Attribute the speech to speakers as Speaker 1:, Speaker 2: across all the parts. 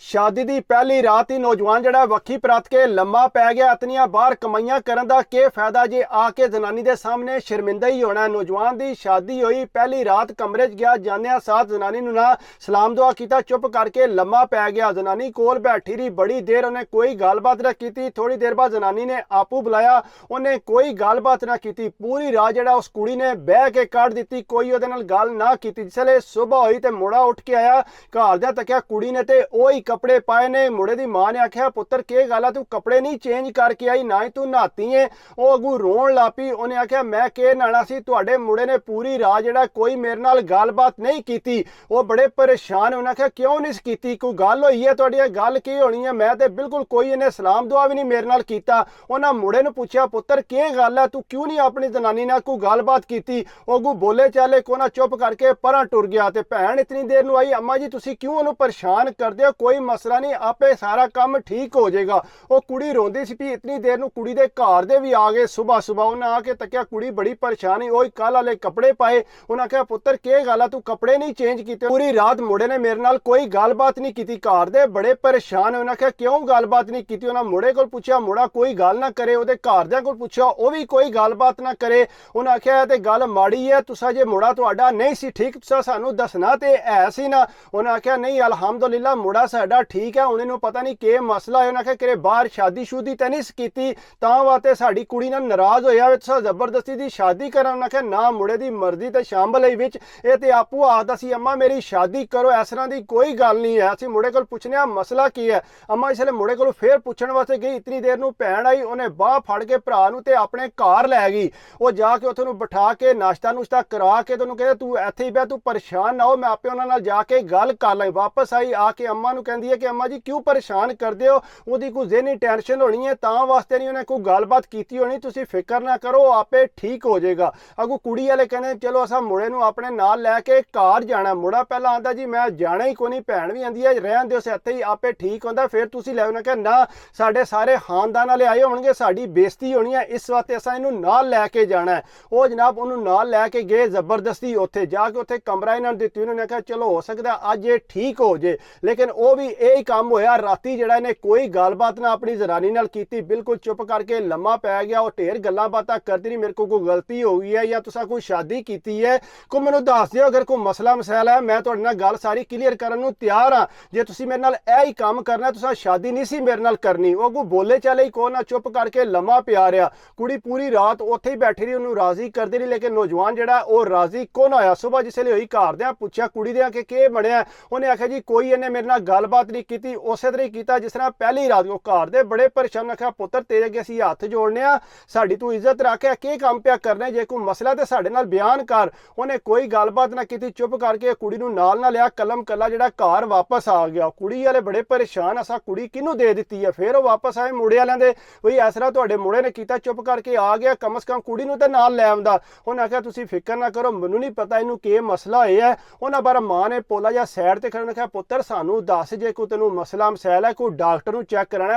Speaker 1: शादी की पहली रात ही नौजवान जड़ा वक्खी परत के लम्मा पै गया। इतनियां बाहर कमाइयां करन दा के फायदा जे आके जनानी दे सामने शर्मिंदा ही होना है। नौजवान की शादी हुई, पहली रात कमरे च गया, जाने साथ जनानी नूं ना सलाम दुआ कीता, चुप करके लम्मा पै गया। जनानी कोल बैठी रही बड़ी देर, उन्हें कोई गलबात ना की। थोड़ी देर बाद जनानी ने आपू बुलाया, उन्हें कोई गलबात ना की। पूरी रात जड़ा उस कुड़ी ने बह के कट दी, कोई उहदे नाल गल ना की। जिसले सुबह हुई तो मुड़ा उठ के आया, घर दे तकिया कुड़ी ने ते ओही कपड़े पाए ने। मुड़े की मां ने आख्या, पुत्र के गल है, तू कपड़े नहीं चेंज करके आई, ना ही तू नहाती है। वह अगू रोन ला पई। उन्हें आख्या, मैं के नहाना सी, तुहाडे मुड़े ने पूरी रात जड़ा कोई मेरे नाल गलबात नहीं की। वो बड़े परेशान। उन्हें आख्या, क्यों नहीं की, कोई गल हुई है तुहाडी, गल की होनी है, मैं तो बिल्कुल कोई इन्हें सलाम दुआ भी नहीं मेरे नाल कीता। उन्हें मुड़े ने पूछा, पुत्र के गल है, तू क्यों नहीं अपनी जनानी नाल कोई गलबात की। वो अगू बोले चाले को ना चुप करके परां टुर गया। ते भैन इतनी देर नूं आई, अम्मा जी तुसीं क्यों उन्होंने परेशान करदे हो, कोई मसला नहीं, आपे सारा काम ठीक हो जाएगा। वो कुड़ी रोंदी सी पई। इतनी देर नूं कुड़ी दे घर दे भी आ गए। सुबह सुबह उन्हें आके तकिया, कुड़ी बड़ी परेशान, वही कल वाले कपड़े पाए। उन्हें आख्या, पुत्र के गल है, तू कपड़े नहीं चेंज कीते, पूरी रात मुड़े ने मेरे नाल कोई गलबात नहीं की। घर दे बड़े परेशान। उन्हें आख्या, क्यों गलबात नहीं की। उन्हें मुड़े को पूछा, मुड़ा कोई गल ना करे। उहदे घरदियां कोल पूछा, वह भी कोई गलबात ना करे। उन्हें आख्या, ते गल माड़ी है, तुसा जे मुड़ा तुहाडा नहीं सी ठीक, तुसा सानू दसना ते है सी ना। उन्हें आख्या, नहीं अलहमदुलिल्लाह मुड़ा साडा ठीक है, उन्हें पता नहीं के मसला है। उन्हें आख्या, कि बाहर शादी शुदी तो नहीं की, तां वास्ते साडी कुड़ी नाल नाराज होया, तुसा जबरदस्ती दी शादी करा। उन्हें आख्या, ना मुड़े दी मर्जी ते शामिल है विच, ये ते आपू आखदा सी, अम्मा मेरी शादी करो, इस तरह की कोई गल नहीं है। असीं मुड़े कोल पुछने मसला की है। अम्मा इसलिए मुड़े कोल फिर पुछण वास्ते गई। इतनी देर नूं भैन आई, उन्हें बाह फड़ के भरा नूं ते अपने घर लै गई। वो जाके उत्थे नूं बिठा के नाश्ता नुश्ता करा के तैनूं कहदे, तू इत्थे ही बह, तू परेशान ना हो, मैं आपे उन्हां नाल जाके गल कर लाई। वापस आई, आके अम्मा नूं कहंदी है कि अम्मा जी क्यों परेशान करदे हो, ਉਹਦੀ कोई ज़हनी टेंशन होनी है, तां वास्ते नहीं उन्हें कोई गलबात की होनी, तुसीं फिक्र ना करो, आपे ठीक हो जाएगा। अगू कुड़ी वाले कहते, चलो असा मुड़े नूं अपने नाल लैके घर जाना। मुड़ा पहला आंदा, जी मैं जाना ही कोई नहीं, भैन भी आंदी है रहन दिओ इत्थे ही, आपे ठीक होंदा, फिर तुसीं लै। उन्हें कहा, ना साडे सारे खानदान वाले आए होणगे, साडी बेइज्जती होनी है, इस वास्ते असां इहनूं नाल लैके जाना है। वो जनाब उन्होंने नाल लैके गए जबरदस्ती, उत्थे जाके उत्थे कमरा इन्हां नूं दित्ती। उन्होंने कहा, चलो हो सकता अज ये ठीक हो जाए, लेकिन वह भी यही काम होया। राती जड़ा इन्हें कोई गलबात ना अपनी जनानी नाल कीती, बिल्कुल चुप करके लम्मा पै गया। और ढेर गल्लां बातां करदी रही, मेरे को कोई गलती हो गई है या तुसां कोई शादी की है, कोई मैनूं दस दिओ, अगर कोई मसला मसैला है मैं तुहाडे नाल गल सारी क्लीयर करन नूं तैयार हाँ। जे तुसीं मेरे नाल यही काम करना, तुसां शादी नहीं सी मेरे नाल करनी। वो अगू बोले चाले ही को ना चुप करके लम्मा पिया रहा। कुड़ी पूरी रात उत्थे ही बैठी रही, उन्होंने राजी करदी रही, लेकिन नौजवान जड़ा वो राजी कौन होया। सुबह जिसले हुई घर दे पूछा कुड़ी दे कि बनिया, उन्हें आख्या, जी कोई इन्हें मेरे नाल गलबात नहीं की, उस तरह ही किया जिस तरह पहली रात। वो घर दे बड़े परेशान। आख्या, पुत्र तेरे अगे असीं हत्थ जोड़ने आ, साडी तू इज्जत रख, के काम पिया करने, जे कोई मसला तो साडे नाल बयान कर। उन्हें कोई गलबात ना की, चुप करके कुड़ी नूं नाल ना लिया, कलम कला जड़ा घर वापस आ गया। कुड़ी वाले बड़े परेशान, असा कुड़ी किनूं दे दी है। फिर वो वापस आए मुड़े वालियां दे, बई इस तरह तुहाडे मुड़े ने कीता, चुप करके आ गया, कम से कम कुड़ी नूं ते नाल लै आंदा। उन्हें आख्या, तुसीं फिक्र ना करो, मैनूं नहीं पता इनू के मसला होया है। उन्हें बार मां ने पोला जिहा सैड ते खड़े ने कहा, पुत्र सानू दस, जे कोई तैनूं मसला मसैल है, कोई डॉक्टर नूं चैक कराना,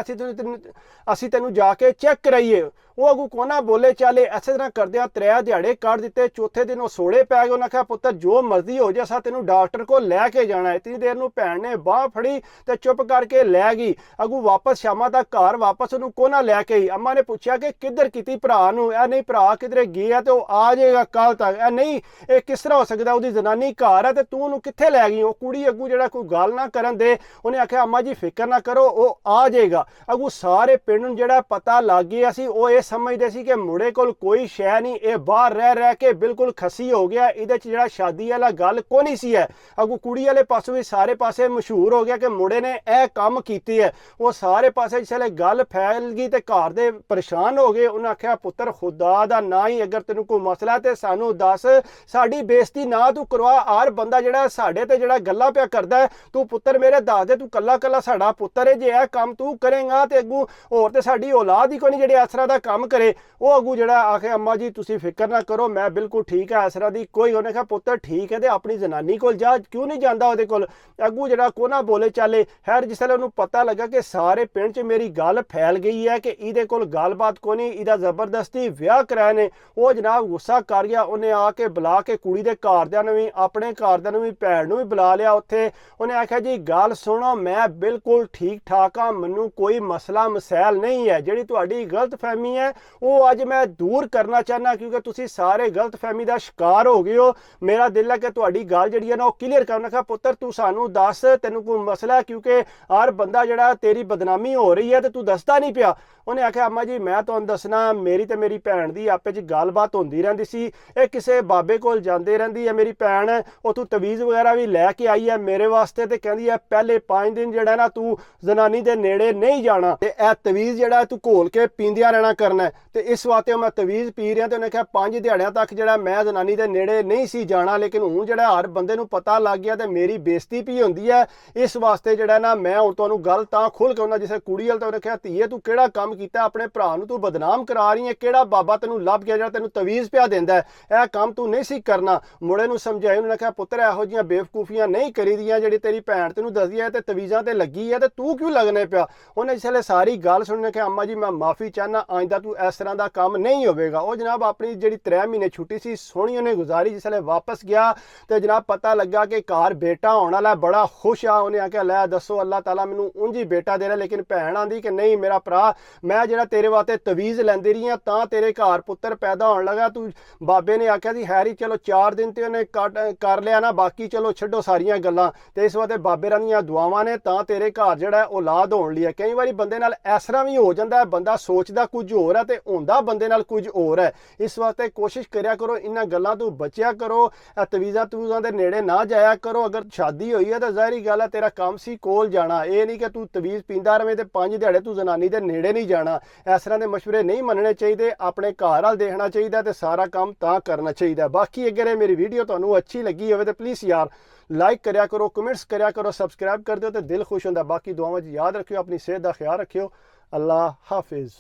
Speaker 1: असीं तैनूं जाके चैक कराइए। वो अगू कोना बोले चाले, इस तरह करदियां 3 दिहाड़े कट दिते। चौथे दिन वो सोड़े पै गए। उन्हें कहा, पुत्र जो मर्जी हो जाए, असां तैनूं डॉक्टर को लैके जाना है। इतनी देर नूं भैन ने बाह फड़ी ते चुप करके लै गई। अगू वापस शामां तक घर वापस उन्होंने कोना लैके आई। अम्मा ने पूछा कि किधर की भरा नूं, ए नहीं भरा किधरे गया तो आ जाएगा कल तक, ए नहीं ये किस तरह हो सकता, उसकी जनानी घर है तो तू उन्होंने कित्थे लै गई। वो कुड़ी अगू जड़ा कोई गल ना करन दे। उन्हें आख्या, अम्मा जी फिक्र ना करो, वो आ जाएगा। अगू सारे पिंड नूं जड़ा पता लग गया सी। वो ये समझते सी कि मुड़े कोल कोई शै नहीं, ये बाहर रह रह के बिल्कुल खसी हो गया, इहदे च जिहड़ा शादी वाला गल कोई नहीं सी है। अगू कुड़ी वाले पासों भी सारे पासे मशहूर हो गया कि मुड़े ने यह काम कीती है। वो सारे पासे जिसले गल फैल गई तो घर दे परेशान हो गए। उन्हें आख्या, पुत्र खुदा दा ना ही अगर तेनों कोई मसला तो सानू दस, साडी बेइज्जती ना तू करवा। हर बंदा जिहड़ा साडे ते जिहड़ा गल्लां पिया करदा है, तू पुत्र मेरे दस दे, तू कल्ला कल्ला साडा पुत्र है, जे यह काम तू करेगा तो अगू होर ते साडी औलाद ही कोई नहीं जिहड़ी इस तरह दा काम करे। वो अगू जड़ा आखे, अम्मा जी तुसीं फिक्र ना करो, मैं बिल्कुल ठीक है, इस तरह की कोई। उन्हें कहा, पुत्र ठीक है तो अपनी जनानी कोल जा, क्यों नहीं जाता ਉਹਦੇ ਕੋਲ। अगू जड़ा कोना बोले चाले। खैर जिसले उन्होंने पता लगा कि सारे पिंड च मेरी गल फैल गई है कि इहदे कोल गलबात कोई नहीं, इहदा जबरदस्ती विआह कराए ने, वो जनाब गुस्सा कर गया। उन्हें आके बुला के कुड़ी दे घरदियां नूं भी, अपने घरदियां नूं भी, भैन नूं भी बुला लिया उत्थे। उन्हें आख्या, जी गल सुन, ਸੁਣੋ, ਮੈਂ ਬਿਲਕੁਲ ਠੀਕ ਠਾਕ ਹਾਂ, ਮੈਨੂੰ ਕੋਈ ਮਸਲਾ ਮਸੈਲ ਨਹੀਂ ਹੈ। ਜਿਹੜੀ ਤੁਹਾਡੀ ਗਲਤਫਹਿਮੀ ਹੈ ਉਹ ਅੱਜ ਮੈਂ ਦੂਰ ਕਰਨਾ ਚਾਹੁੰਦਾ, ਕਿਉਂਕਿ ਤੁਸੀਂ ਸਾਰੇ ਗਲਤਫਹਿਮੀ ਦਾ ਸ਼ਿਕਾਰ ਹੋ ਗਏ ਹੋ। ਮੇਰਾ ਦਿਲ ਹੈ ਕਿ ਤੁਹਾਡੀ ਗੱਲ ਜਿਹੜੀ ਹੈ ਨਾ ਉਹ ਕਲੀਅਰ ਕਰਨਾ। ਕਿ ਪੁੱਤਰ ਤੂੰ ਸਾਨੂੰ ਦੱਸ, ਤੈਨੂੰ ਕੋਈ ਮਸਲਾ ਹੈ? ਕਿਉਂਕਿ ਹਰ ਬੰਦਾ ਜਿਹੜਾ ਤੇਰੀ ਬਦਨਾਮੀ ਹੋ ਰਹੀ ਹੈ ਤੇ ਤੂੰ ਦੱਸਦਾ ਨਹੀਂ ਪਿਆ। ਉਹਨੇ ਆਖਿਆ ਅੰਮਾ ਜੀ ਮੈਂ ਤੁਹਾਨੂੰ ਦੱਸਣਾ, ਮੇਰੀ ਤੇ ਮੇਰੀ ਭੈਣ ਦੀ ਆਪੇ 'ਚ ਗੱਲਬਾਤ ਹੁੰਦੀ ਰਹਿੰਦੀ ਸੀ। ਇਹ ਕਿਸੇ ਬਾਬੇ ਕੋਲ ਜਾਂਦੇ ਰਹਿੰਦੀ ਹੈ ਮੇਰੀ ਭੈਣ, ਉੱਥੋਂ ਤਵੀਜ਼ ਵਗੈਰਾ ਵੀ ਲੈ ਕੇ ਆਈ ਹੈ ਮੇਰੇ ਵਾਸਤੇ, ਤੇ ਕਹਿੰਦੀ ਹੈ ਪਹਿਲੇ 5 ਦਿਨ ਜਿਹੜਾ ਨਾ ਤੂੰ ਜ਼ਨਾਨੀ ਦੇ ਨੇੜੇ ਨਹੀਂ ਜਾਣਾ, ਤੇ ਇਹ ਤਵੀਜ਼ ਜਿਹੜਾ ਤੂੰ ਘੋਲ ਕੇ ਪੀਂਦਿਆਂ ਰਹਿਣਾ ਕਰਨਾ। ਤੇ ਇਸ ਵਾਸਤੇ ਮੈਂ ਤਵੀਜ਼ ਪੀ ਰਿਹਾ। ਤੇ ਉਹਨੇ ਕਿਹਾ 5 ਦਿਹਾੜਿਆਂ ਤੱਕ ਜਿਹੜਾ ਮੈਂ ਜ਼ਨਾਨੀ ਦੇ ਨੇੜੇ ਨਹੀਂ ਸੀ ਜਾਣਾ, ਲੇਕਿਨ ਹੁਣ ਜਿਹੜਾ ਹਰ ਬੰਦੇ ਨੂੰ ਪਤਾ ਲੱਗ ਗਿਆ ਤੇ ਮੇਰੀ ਬੇਇੱਜ਼ਤੀ ਵੀ ਹੁੰਦੀ ਹੈ। ਇਸ ਵਾਸਤੇ ਜਿਹੜਾ ਨਾ ਮੈਂ ਹੁਣ ਤੁਹਾਨੂੰ ਗੱਲ ਤਾਂ ਖੁੱਲ੍ਹ ਕੇ ਉਹਨਾਂ ਜਿਸੇ ਕੁੜੀ ਵਾਲ, ਤਾਂ ਉਹਨੇ ਕਿਹਾ ਧੀਏ ਤੂੰ ਕਿਹੜਾ ਕੰਮ ਕੀਤਾ? ਆਪਣੇ ਭਰਾ ਨੂੰ ਤੂੰ ਬਦਨਾਮ ਕਰਾ ਰਹੀ ਹੈ। ਕਿਹੜਾ ਬਾਬਾ ਤੈਨੂੰ ਲੱਭ ਗਿਆ ਜਿਹੜਾ ਤੈਨੂੰ ਤਵੀਜ਼ ਪਿਆ ਦਿੰਦਾ? ਇਹ ਕੰਮ ਤੂੰ ਨਹੀਂ ਸੀ ਕਰਨਾ। ਮੁੰਡੇ ਨੂੰ ਸਮਝਾਇਆ, ਉਹਨੇ ਕਿਹਾ ਪੁੱਤਰ ਇਹੋ ਜਿਹੀਆਂ ਬੇਵਕੂਫੀਆਂ ਨਹੀਂ ਕਰੀਦੀਆਂ। ਜਿਹੜੀ ਤੇਰੀ ਭੈਣ ਤੈਨੂੰ ਦੱਸਦੀ ਹੈ ਤੇ ਤਵੀਜ਼ਾਂ ਤੇ ਲੱਗੀ ਹੈ, ਤੇ ਤੂੰ ਕਿਉਂ ਲੱਗਣੇ ਪਿਆ? ਉਹਨੇ ਇਸ ਵੇਲੇ ਸਾਰੀ ਗੱਲ ਸੁਣਨੇ ਕਿ ਅੰਮਾ ਜੀ ਮੈਂ ਮਾਫੀ ਚਾਹਨਾ, ਆਇੰਦਾ ਤੂੰ ਇਸ ਤਰ੍ਹਾਂ ਦਾ ਕੰਮ ਨਹੀਂ ਹੋਵੇਗਾ। ਉਹ ਜਨਾਬ ਆਪਣੀ ਜਿਹੜੀ 3 ਮਹੀਨੇ ਛੁੱਟੀ ਸੀ ਸੋਹਣੀ ਉਹਨੇ ਗੁਜ਼ਾਰੀ। ਜਿਸ ਵੇਲੇ ਵਾਪਸ ਗਿਆ ਤੇ ਜਨਾਬ ਪਤਾ ਲੱਗਾ ਕਿ ਘਰ ਬੇਟਾ ਹੋਣ ਵਾਲਾ, ਬੜਾ ਖੁਸ਼ ਆ। ਉਹਨੇ ਆਖਿਆ ਲੈ ਦੱਸੋ, ਅੱਲਾਹ ਤਾਲਾ ਮੈਨੂੰ ਉਂਝ ਹੀ ਬੇਟਾ ਦੇ ਰਿਹਾ। ਲੇਕਿਨ ਭੈਣ ਆਂਦੀ ਕਿ ਨਹੀਂ ਮੇਰਾ ਭਰਾ, ਮੈਂ ਜਿਹੜਾ ਤੇਰੇ ਵਾਸਤੇ ਤਵੀਜ਼ ਲੈਂਦੀ ਰਹੀ ਹਾਂ ਤਾਂ ਤੇਰੇ ਘਰ ਪੁੱਤਰ ਪੈਦਾ ਹੋਣ ਲੱਗਾ। ਤੂੰ ਬਾਬੇ ਨੇ ਆਖਿਆ ਸੀ ਹੈਰੀ ਚਲੋ 4 ਦਿਨ ਤੇ ਉਹਨੇ ਕਰ ਲਿਆ ਨਾ, ਬਾਕੀ ਚਲੋ ਛੱਡੋ ਸਾਰੀਆਂ ਗੱਲਾਂ। ਤੇ ਇਸ ਵਾਸਤੇ ਬਾਬੇ ਰਾਂ ਦੀਆਂ ਦੁਆਵਾਂ ਨੇ ਤਾਂ ਤੇਰੇ ਘਰ ਜਿਹੜਾ ਔਲਾਦ ਹੋਣ ਲਈ ਹੈ। ਕਈ ਵਾਰੀ ਬੰਦੇ ਨਾਲ ਇਸ ਤਰ੍ਹਾਂ ਵੀ ਹੋ ਜਾਂਦਾ ਹੈ, ਬੰਦਾ ਸੋਚਦਾ ਕੁਝ ਹੋਰ ਹੈ ਤੇ ਹੁੰਦਾ ਬੰਦੇ ਨਾਲ ਕੁਝ ਹੋਰ ਹੈ। ਇਸ ਵਾਸਤੇ ਕੋਸ਼ਿਸ਼ ਕਰਿਆ ਕਰੋ ਇਹਨਾਂ ਗੱਲਾਂ ਤੋਂ ਬਚਿਆ ਕਰੋ, ਤਵੀਜ਼ਾਂ ਤਵੂਜ਼ਾਂ ਦੇ ਨੇੜੇ ਨਾ ਜਾਇਆ ਕਰੋ। ਅਗਰ ਸ਼ਾਦੀ ਹੋਈ ਹੈ ਤਾਂ ਜ਼ਾਹਿਰੀ ਗੱਲ ਹੈ ਤੇਰਾ ਕੰਮ ਸੀ ਕੋਲ ਜਾਣਾ। ਇਹ ਨਹੀਂ ਕਿ ਤੂੰ ਤਵੀਜ਼ ਪੀਂਦਾ ਰਵੇਂ ਤੇ 5 ਦਿਹਾੜੇ ਤੂੰ ਜ਼ਨਾਨੀ ਦੇ ਨੇੜੇ ਨਹੀਂ ਜਾਣਾ। ਇਸ ਤਰ੍ਹਾਂ ਦੇ ਮਸ਼ਵਰੇ ਨਹੀਂ ਮੰਨਣੇ ਚਾਹੀਦੇ। ਆਪਣੇ ਘਰ ਵੱਲ ਦੇਖਣਾ ਚਾਹੀਦਾ ਤੇ ਸਾਰਾ ਕੰਮ ਤਾਂ ਕਰਨਾ ਚਾਹੀਦਾ। ਬਾਕੀ ਅਗਰ ਇਹ ਮੇਰੀ ਵੀਡੀਓ ਤੁਹਾਨੂੰ ਅੱਛੀ ਲੱਗੀ ਹੋਵੇ ਤਾਂ ਪਲੀਜ਼ ਯਾਰ ਲਾਈਕ ਕਰਿਆ ਕਰੋ, ਕਮੈਂਟਸ ਕਰਿਆ ਕਰੋ, ਸਬਸਕ੍ਰਾਈਬ ਕਰ ਦਿਓ ਤੇ ਦਿਲ ਖੁਸ਼ ਹੁੰਦਾ। ਬਾਕੀ ਦੁਆਵਾਂ 'ਚ ਯਾਦ ਰੱਖਿਓ, ਆਪਣੀ ਸਿਹਤ ਦਾ ਖਿਆਲ ਰੱਖਿਓ। ਅੱਲਾਹ ਹਾਫਿਜ਼।